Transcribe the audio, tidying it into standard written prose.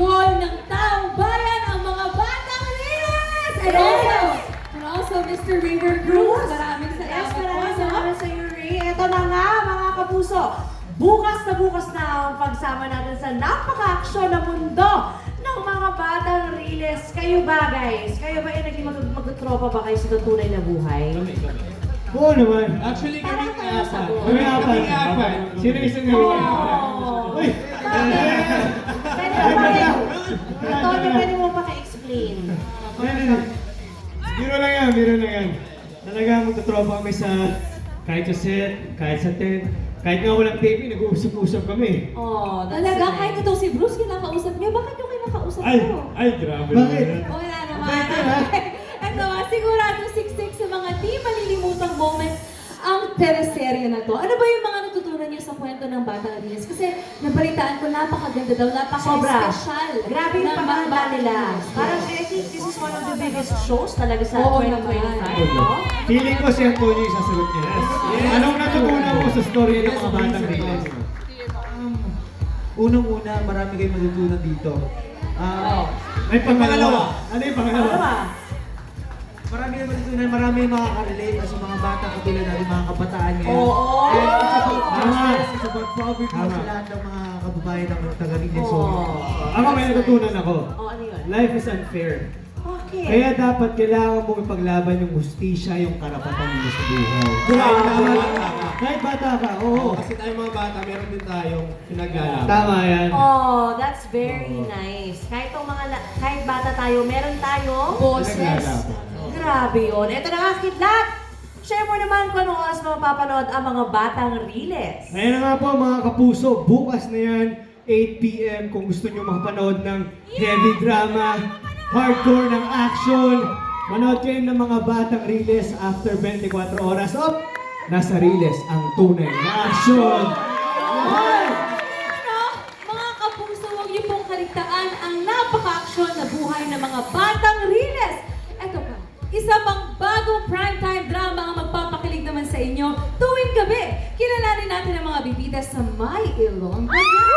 wall ng taong bayan ang mga batang Riles! And also Mr. River Cruz. Maraming Yes, salamat maraming salamat sa iyo, Ray. Ito na nga, mga kapuso. Bukas na ang pagsama natin sa napaka-aksyon na mundo ng mga batang Riles. Kayo ba, guys? Kayo ba naging mag-tropa ba kayo sa tunay na buhay? Oo naman. Actually, kami apat. Kami apat. Sino isang gawa? Oh. Uy! Antonio, pwede mo paki-explain. Biro lang yan. Talaga magtatropa kami sa kahit sa set, kahit sa tent, kahit nga walang taping, nag-uusap-usap kami. Oh, that's Talaga, nice. kahit ito si Bruce, kinakausap niyo. Bakit yung kinakausap Ay, niyo? grabe. Bakit? Wala naman. Bakit, ha? Ito, siguradong siksik sa mga di malilimutang moments ang teleserye na to. Ano ba yung mga natutunan niyo sa kwento ng Batang Riles? Kasi nabalitaan ko, napakaganda daw, napaka-special. Grabe yung ng pagkakanta Batang nila. Riles. Parang I think this is one of the biggest shows talaga sa Oo 2025, no? Feeling ko si Antonio yung sasagot niya. Anong natutunan mo sa story ng mga batang Riles? Unang-una, marami kayong matutunan dito. May pangalawa. Ano yung pangalawa? Ano ba? Marami kayong matutunan, marami yung makaka-relate sa mga bata katulad natin, mga kabataan ngayon. Oo. And it's Tama. about poverty Tama. sa lahat ng mga kababayan ng taga-Riles. Oo. Ako may natutunan ako. Oh, ano yun? Life is unfair. Okay. Kaya dapat kailangan mong ipaglaban yung hustisya, yung karapatan mo sa buhay. Kahit bata ka, oo. Kasi tayong mga bata, meron din tayong pinaglalaban. Tama yan. Oh, that's very nice. Kahit bata tayo, meron tayong Boses. Pinaglalaban. Grabe yun. Ito na nga, Kidlat! Share mo naman kung anong oras mo mapapanood ang mga batang Riles. Ngayon na nga po mga kapuso, bukas na yan, 8 p.m. kung gusto nyo makapanood ng heavy drama, hardcore ng action, manood kayo ng mga batang Riles after 24 oras. Nasa Riles ang tunay na action! Ano, mga kapuso, huwag niyo pong kaligtaan ang napaka-aksyon na buhay ng mga Batang Riles. Eto pa, isa pang bagong primetime drama ang magpapakilig naman sa inyo tuwing gabi. Kilalanin natin ang mga bibida sa My Ilonggo Girls.